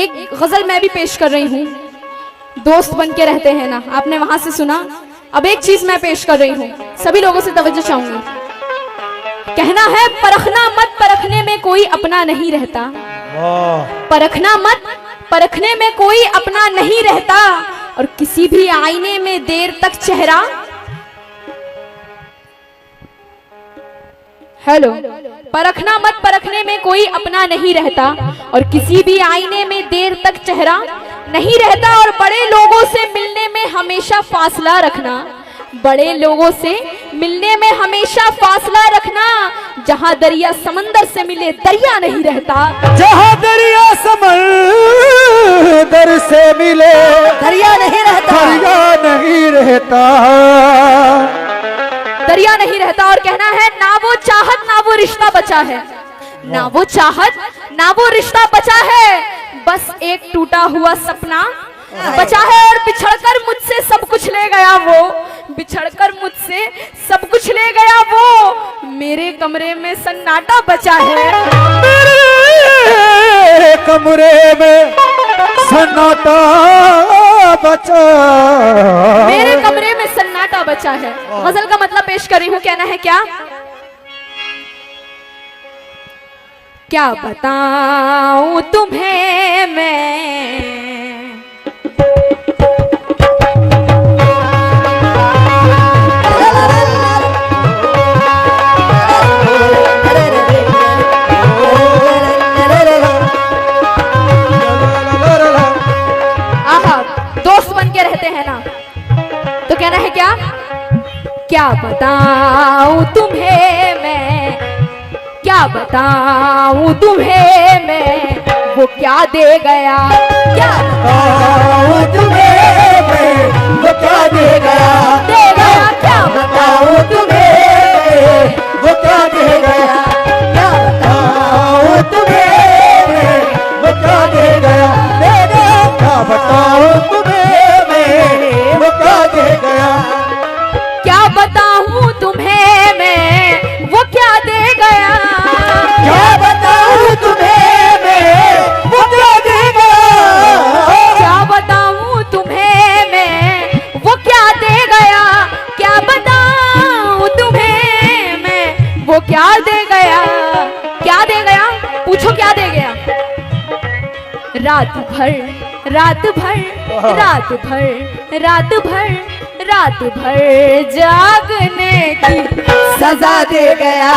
एक गजल मैं भी पेश कर रही हूँ। दोस्त बन के रहते हैं ना, आपने वहां से सुना। अब एक चीज मैं पेश कर रही हूँ, सभी लोगों से तवज्जो चाहूंगी। कहना है परखना मत, परखने में कोई अपना नहीं रहता। परखना मत, परखने में कोई अपना नहीं रहता। और किसी भी आईने में देर तक चेहरा, हेलो, परखना मत, परखने में कोई अपना नहीं रहता। और किसी भी आईने में देर तक चेहरा नहीं रहता। और बड़े लोगों से मिलने में हमेशा फासला रखना। बड़े लोगों से मिलने में हमेशा फासला रखना। जहां दरिया समंदर से मिले दरिया नहीं रहता। जहां दरिया समंदर से मिले दरिया नहीं रहता। दरिया नहीं रहता। दरिया नहीं रहता। और कहना है ना वो चाहत ना वो रिश्ता बचा है। ना वो चाहत ना वो रिश्ता बचा है। बस एक टूटा हुआ सपना बचा है। और बिछड़कर मुझसे सब कुछ ले गया वो। बिछड़कर मुझसे सब कुछ ले गया वो। मेरे कमरे में सन्नाटा बचा है। मेरे कमरे में सन्नाटा बचा। मेरे कमरे में सन्नाटा बचा है। गजल का मतलब पेश कर रही हूँ। कहना है क्या बताऊं तुम्हें मैं। आहा, दोस्त बन के रहते हैं ना, तो कहना है क्या बताऊं तुम्हें मैं। क्या बताऊं तुम्हें मैं, वो क्या दे गया। क्या बताऊं तुम्हें मैं, वो क्या दे गया। दे गया। क्या बताऊं तुम्हें वो क्या दे गया। क्या बताऊं तुम्हें मैं, वो क्या दे गया। दे गया। क्या बताऊं तुम्हें मैं, वो क्या दे गया। क्या बताऊं तुम्हें मैं, वो क्या दे गया। क्या बताऊं तुम्हें मैं, वो क्या दे गया। क्या बताऊं तुम्हें मैं, वो क्या दे गया। क्या बताऊं तुम्हें मैं, वो क्या दे गया। क्या दे गया, पूछो क्या दे गया। रात भर रात भर रात भर रात भर रात भर जागने की सजा दे गया।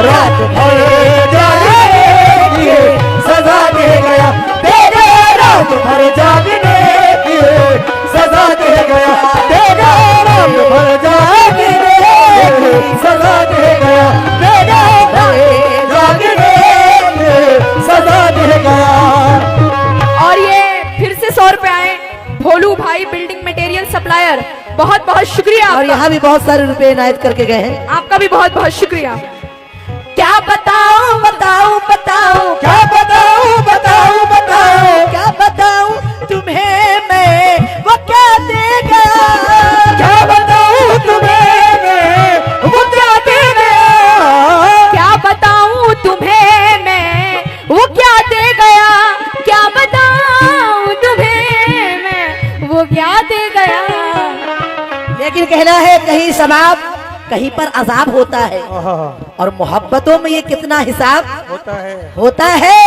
रात भर जागने की सजा दे गया। दे गया। रात भर जागने की सजा दे गया। दे गया। रात भर जागने की सजा दे गया। दे गया। जागने की सजा दे गया। और ये फिर से 100 रुपए आए। भोलू भाई बिल्डिंग मटेरियल सप्लायर, बहुत बहुत शुक्रिया। और यहाँ भी बहुत सारे रुपए इनायत करके गए हैं। आपका भी बहुत बहुत शुक्रिया। क्या बताऊं बताऊं बताऊं। क्या बताऊं बताऊं बताऊं। क्या बताऊं तुम्हें मैं, वो क्या दे गया। क्या बताऊं तुम्हें मैं, वो क्या दे गया। क्या बताऊं तुम्हें मैं, वो क्या दे गया। क्या बताऊं तुम्हें मैं, वो क्या दे गया। लेकिन कहना है कहीं सवाब कहीं पर अजाब होता है। और मोहब्बतों में ये कितना हिसाब होता है।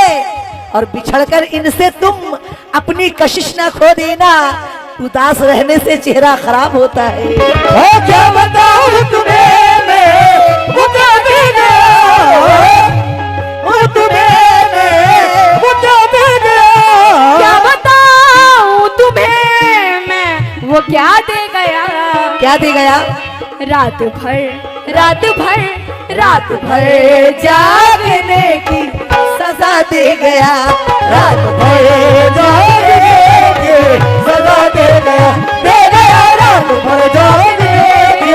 और बिछड़कर इनसे तुम अपनी कशिश ना खो देना। उदास रहने से चेहरा खराब होता है। क्या बताऊं तुम्हें मैं, वो क्या दे गया। वो तुम्हें मैं, वो क्या दे गया। क्या बताऊं तुम्हें मैं, वो क्या दे गया। क्या दे गया। रात भर रात भर रात भर जागने की सजा दे गया। रात भर जागने की सजा दे गया। दे गया। रात भर जागने की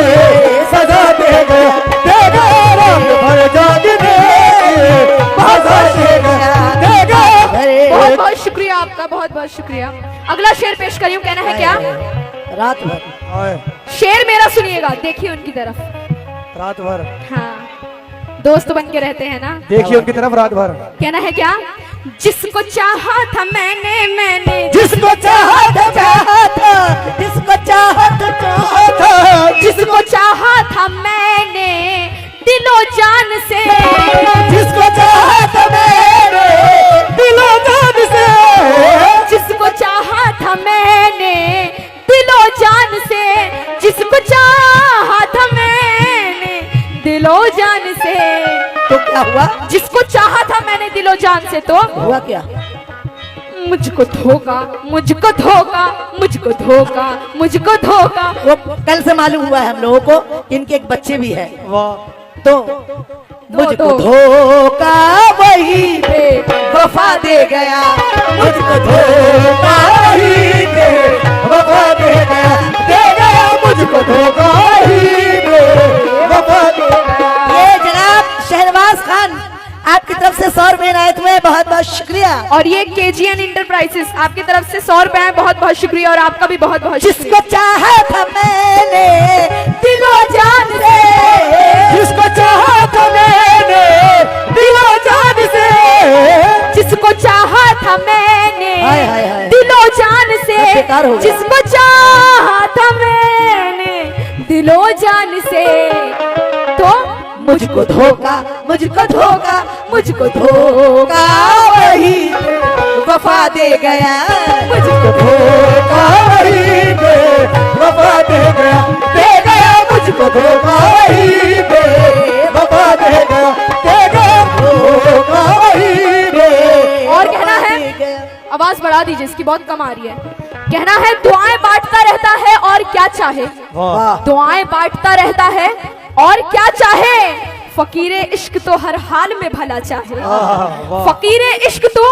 सजा दे गया। दे गया। रात भर जागने की सजा दे गया। दे गया। बहुत बहुत शुक्रिया आपका, बहुत बहुत शुक्रिया। अगला शेर पेश करी हूँ। कहना है क्या। रात भर शेर मेरा सुनिएगा, देखिए उनकी तरफ। रात भर हाँ, दोस्त बन के रहते हैं ना, देखिए उनकी तरफ। रात भर कहना है क्या। जिसको चाहा था मैंने जिसको चाहत जिसको चाहत जिसको चाहा था मैंने दिलो जान से, जिसको चाहत मैंने दिलो जान से, जिसको चाहा था मैंने दिलो जान से, जिसको चाहा था मैंने दिलो जान से। तो क्या हुआ? जिसको चाहा था मैंने दिलो जान से, तो हुआ क्या? मुझको धोखा, मुझको धोखा, मुझको धोखा, मुझको धोखा। वो कल से मालूम हुआ है हम लोगों को कि इनके एक बच्चे भी हैं। तो मुझको धोखा वही पे वफा दे गया, मुझको धोखा वही पे वफा दे गया मुझको धोखा वही पे वफा दे गया। ये जनाब शहनवाज खान आपकी तरफ से 100 रुपए इनायत हुए, बहुत बहुत शुक्रिया। और ये KGN इंटरप्राइजेस आपकी तरफ से 100 रुपए है, बहुत बहुत शुक्रिया। और आपका भी बहुत बहुत जिसको चाहा था मैंने दिलो जान से, जिसको चाहा था मैंने दिलो जान से, जिसको चाहा था मैंने हाय, हाय, हाय। दिलो जान से, बेकार हो गया। जिसको चाहा था मैंने दिलो जान से, तो मुझको धोखा, मुझको धोखा, मुझको धोखा वही वफा दे गया, मुझको धोखा वही पे वफा दे गया मुझको धोखा वही पे वफा दे गया धोखा वही पे। और कहना है, आवाज बढ़ा दीजिए, इसकी बहुत कम आ रही है। कहना है, दुआएं बांटता रहता है और क्या चाहे, वाह। दुआएं बांटता रहता है और क्या चाहे, फकीरे इश्क तो हर हाल में भला चाहे, फकीरे इश्क तो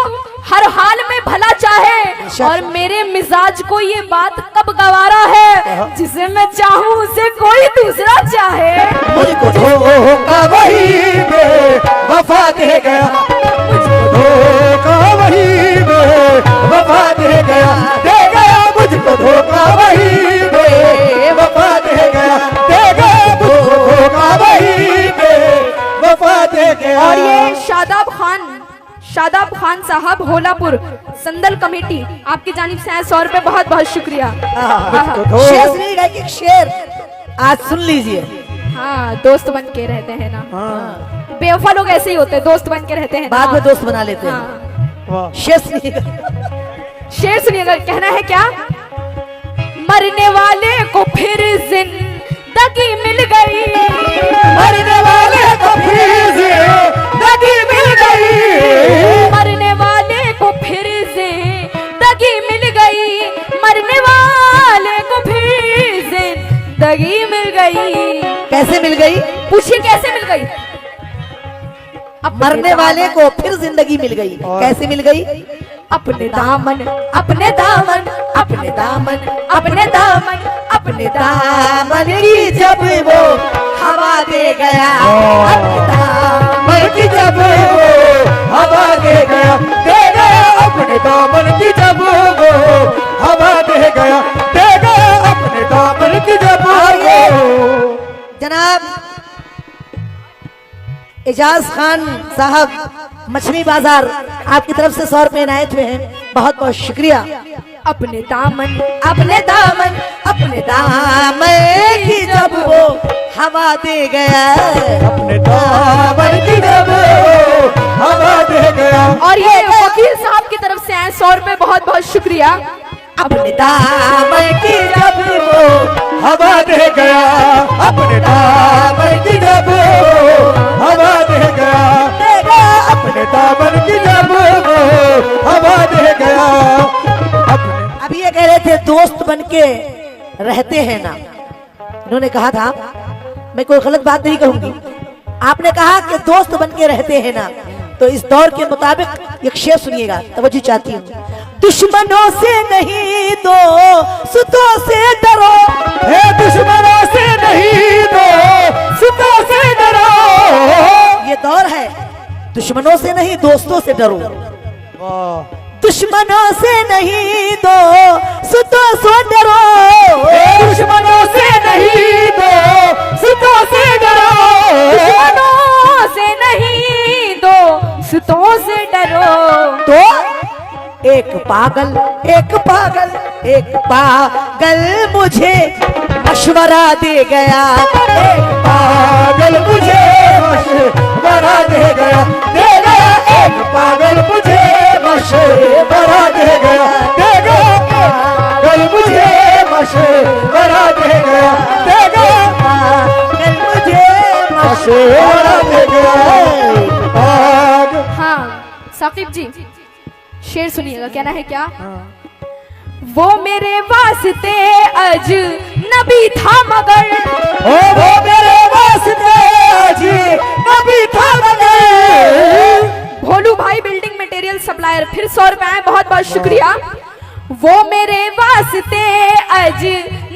हर हाल में भला चाहे। और मेरे मिजाज को ये बात कब गवारा है, जिसे मैं चाहूं उसे कोई दूसरा चाहे। मुझको धोखा वही पे वफा दे गया, मुझको धोखा वही पे वफा दे गया मुझको धोखा वही पे वफा दे गया धोखा वही पे वफा दे गया। और ये शादाब खान साहब होलापुर संदल कमेटी आपकी जानिब से 100 रुपए, बहुत बहुत शुक्रिया। शेर सुनिएगा, एक शेर आज सुन लीजिए। हाँ, दोस्त बन के रहते हैं ना, बेवफा लोग ऐसे ही होते हैं, दोस्त बन के रहते हैं बाद ना। में दोस्त बना लेते हैं। हाँ। शेर सुनिएगा, शेर सुनिएगा। कहना है क्या, मरने वाले को फिर जिंदगी मिल गई, मरने वाले को फिर जिंदगी मिल गई, मरने वाले को फिर जिंदगी मिल गई, मरने वाले को फिर जिंदगी मिल गई। कैसे मिल गई? पूछिए कैसे मिल गई? मरने वाले को फिर जिंदगी मिल गई। कैसे मिल गई? अपने दामन, अपने दामन, अपने दामन, अपने दामन, अपने दामन की जब वो हवा दे गया, अपने दामन की जब वो हवा दे गया अपने दामन की जब वो हवा दे गया अपने दामन की जब वो। जनाब एजाज खान साहब मछली बाजार आपकी तरफ से 100 रुपए इनायत हुए हैं, बहुत बहुत शुक्रिया। अपने दामन, अपने दामन, अपने दामन की जब वो हवा दे गया, अपने दामन की जब वो हवा दे गया। और ये वकील साहब की तरफ से 100 रुपए, बहुत बहुत शुक्रिया। अपने दामन की जब वो हवा दे गया अपने दामन की जब वो हवा दे गया अपने दामन की जब वो हवा दे गया अपने। अब ये कह रहे थे दोस्त बन के रहते हैं ना, इन्होंने कहा था, मैं कोई गलत बात नहीं कहूंगी, आपने कहा कि दोस्त बन के रहते हैं ना, तो इस दौर के मुताबिक एक शेर सुनिएगा, तवज्जो चाहती हूँ। दुश्मनों से नहीं दोस्तों से डरो, हे दुश्मनों से नहीं दोस्तों से डरो। ये दौर है, दुश्मनों से नहीं दोस्तों से डरो, दुश्मनों से नहीं दोस्तों से डरो, दुश्मनों से नहीं दोस्तों से डरो, दुश्मनों से नहीं दोस्तों से डरो। एक पागल मुझे मशवरा दे गया। एक पागल मुझे मशवरा दे गया, दे गया। एक पागल मुझे मशवरा दे गया, दे गया। पागल मुझे मशवरा दे गया, दे गया। पागल मुझे मशवरा दे गया। पागल हाँ साकिब जी, शेर सुनिएगा, कहना है क्या? वो मेरे वास्ते अज नबी था मगर, वो मेरे वास्ते आज नबी था मगर। भोलू भाई बिल्डिंग मटेरियल सप्लायर फिर 100 रुपए आए, बहुत बहुत शुक्रिया। वो मेरे वास्ते अज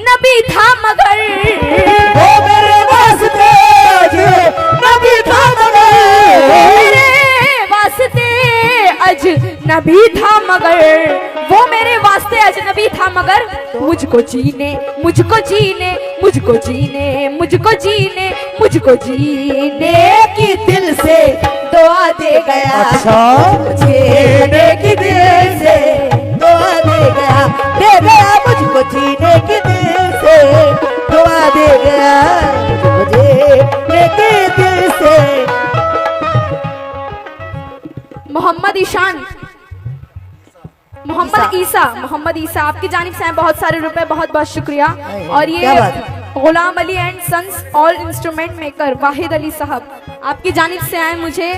नबी था मगर, वो मेरे वास्ते आज नबी था मगर। मेरे वास्ते अज नबी था मगर, वो मेरे वास्ते अजनबी था मगर, मुझको जीने मुझको जीने मुझको जीने मुझको जीने मुझको जीने की दिल से दुआ दे गया। अच्छा। मुझे जीने की दिल से दुआ दे गया, दे गया। मुझको जीने की दिल से दुआ दे गया, मुझको जीने की दिल से। मोहम्मद ईशान, मोहम्मद ईसा आपकी जानिब से आए बहुत सारे रुपए, बहुत बहुत शुक्रिया। और क्या ये बात है? Ghulam Ali and sons all instrument maker Wahid Ali साहब आपकी जानिब से आए मुझे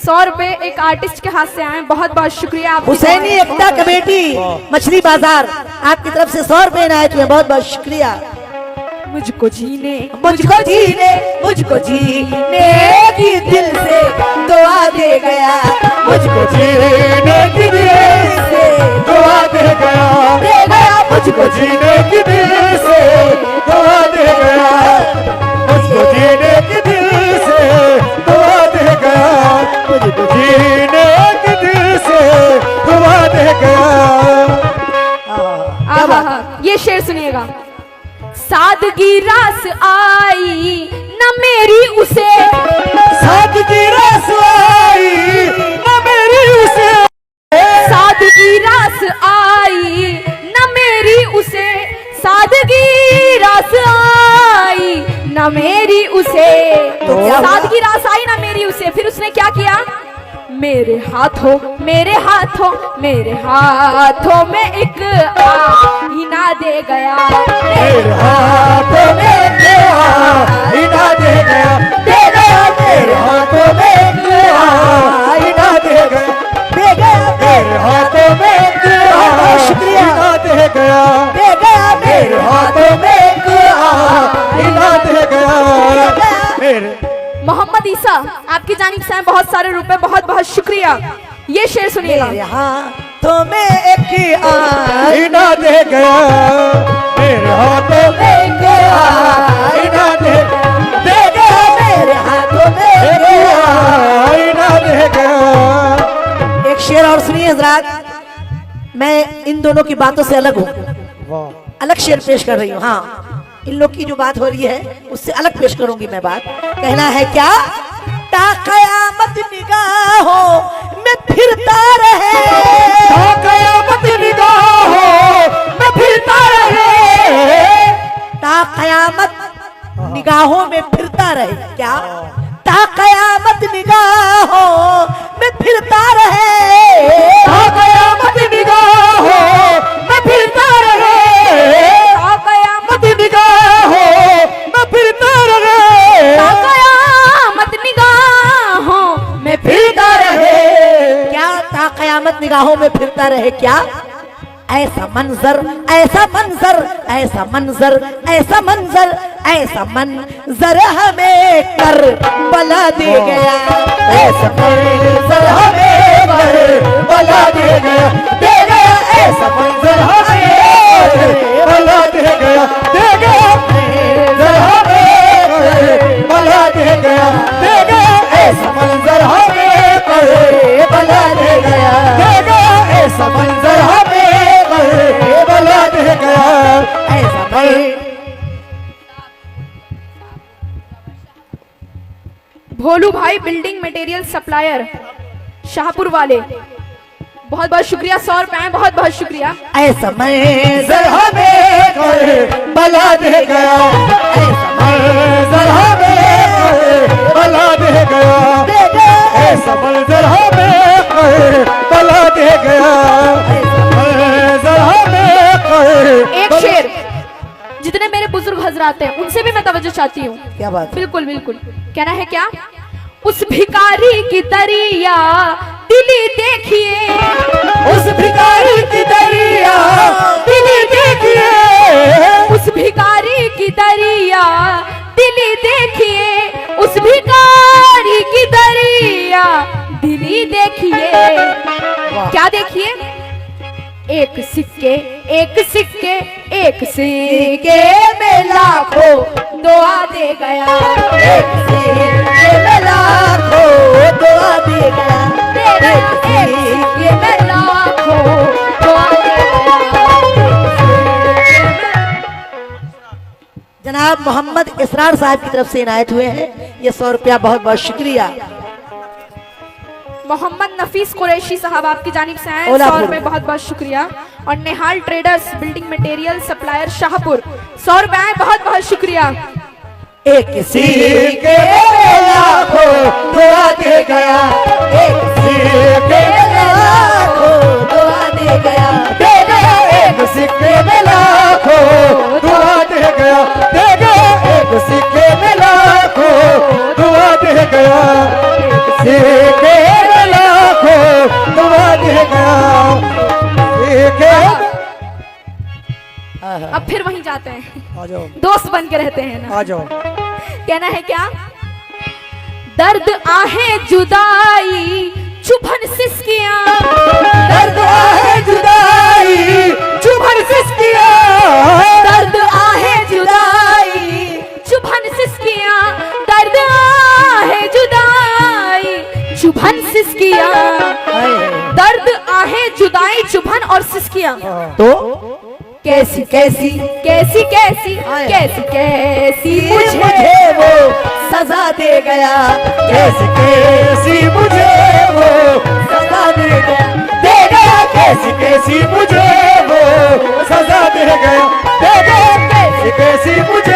100 रुपए, एक आर्टिस्ट के हाथ से आए, बहुत बहुत शुक्रिया। आपकी हुसैनी एकता कमेटी मछली बाजार आपकी तरफ से 100 रुपए इनायत हुए, बहुत बहुत शुक्रिया। मुझको जीने मुझको जीने की दिल से दुआ दे गया, मुझको जीने की दिल से दुआ दे गया, दे गया। मुझको जीने की दिल से दुआ दे गया, मुझको जीने की दिल से दुआ दे गया, मुझको जीने की दिल से दुआ दे गया। आहा, ये शेर सुनिएगा। सादगी रास आई न मेरी उसे, सादगी रास आई न मेरी उसे, सादगी रास आई न मेरी उसे, सादगी रास आई न मेरी उसे। तो क्या हुआ? सादगी रास आई न मेरी उसे, फिर उसने क्या किया? मेरे हाथों मेरे हाथों मेरे हाथों में एक आईना दे गया, मेरे हाथों में आईना दे गया, दे गया। मेरे हाथों में आईना दे गया, दे गया। मेरे हाथों में शुक्रिया। आईना दे गया, दे गया। मेरे हाथों में आईना दे गया। मेरे मोहम्मद ईसा आपकी जानिब से आए बहुत सारे रुपए, बहुत बहुत शुक्रिया। ये शेर सुनिएगा। मेरे हाथों में एक आईना दे गया, मेरे हाथों में आईना दे गया, मेरे हाथों में आईना दे गया। एक शेर और सुनिए हजरात, मैं इन दोनों की बातों से अलग हूँ, अलग शेर पेश कर रही हूँ। हाँ, इन लोग की जो बात हो रही है उससे अलग पेश करूंगी मैं बात। कहना है क्या? ता कयामत निगाहों में फिरता रहे, ता कयामत निगाहों में फिरता रहे, ता कयामत निगाहों में फिरता रहे। क्या? ता कयामत निगाहों में फिरता रहे, ता कयामत निगाहों में फिरता रहे, ता कयामत निगाहों में फिरता रहे, ता कयामत निगाहों में फिरता रहे। क्या? ता कयामत निगाहों में फिरता रहे। क्या? ऐसा मंजर ऐसा मंजर ऐसा मंजर ऐसा मंजर ऐसा मंजर हमें कर बला दे गया, ऐसा मंजर हमें कर बला दे गया, दे गया। ऐसा मंजर हमें बला दे गया, दे गया। मंजर हमें बला दे गया, दे गया। ऐसा मंजर हमें बला दे गया, दे गया। ऐसा मंजर हमें बला दे गया, ऐसा भोलू भाई बिल्डिंग मटेरियल सप्लायर शाहपुर वाले बहुत बहुत शुक्रिया, 100 रुपए, बहुत बहुत शुक्रिया। ऐसा मंजर हमें कोई बला दे गया, ऐसा मंजर हमें बला दे गया, ऐसा मंजर हमें कोई बला दे गया, मंजर हमें कोई। एक शेर जितने मेरे बुजुर्ग हजरात हैं उनसे भी मैं तवज्जो चाहती हूँ। क्या बात है? बिल्कुल बिल्कुल। कहना है क्या? उस भिखारी की दरिया दिली देखिए, उस भिखारी की दरिया दिली देखिए, उस भिखारी की दरिया दिली देखिए, उस भिखारी की दरिया दिली देखिए। क्या देखिए? एक सिक्के एक सिक्के एक सिक्के में लाखों दुआ दे गया, एक सिक्के में लाखों दुआ दे गया, तेरा एक सिक्के में लाखों दुआ दे गया। जनाब मोहम्मद इसरार साहब की तरफ से इनायत हुए हैं ये 100 रुपया, बहुत बहुत शुक्रिया। मोहम्मद नफीस कुरैशी साहब आपकी जानिब से आए, ओला 100 रुपए, बहुत बहुत शुक्रिया। और Nehal traders building material supplier Shahpur, 100 रुपए, बहुत बहुत शुक्रिया। एक सिक्के में लाखों दुआ दे गया, एक सिक्के में लाखों दुआ दे गया, तेरे एक सिक्के में लाखों दुआ दे गया, तेरे एक सिक्के में लाखों दुआ दे गया, सिक्के में लाखों दुआ दे गया, सिक्के। अब फिर वहीं जाते हैं, आ जाओ, दोस्त बन के रहते हैं ना। आ जाओ। कहना है क्या? दर्द आहे जुदाई चुभन सिसकियां, दर्द आहे जुदाई चुभन सिसकियां, दर्द आहे जुदाई चुभन सिसकियां, दर्द आहे जुदाई चुभन सिसकियां, दर्द आहे जुदाई चुभन और सिसकियां। तो कैसी कैसी कैसी कैसी कैसी कैसी मुझे वो सजा दे गया, कैसी कैसी मुझे वो सजा दे गया, दे गया, कैसी कैसी मुझे वो सजा दे गया, दे गया, कैसी कैसी मुझे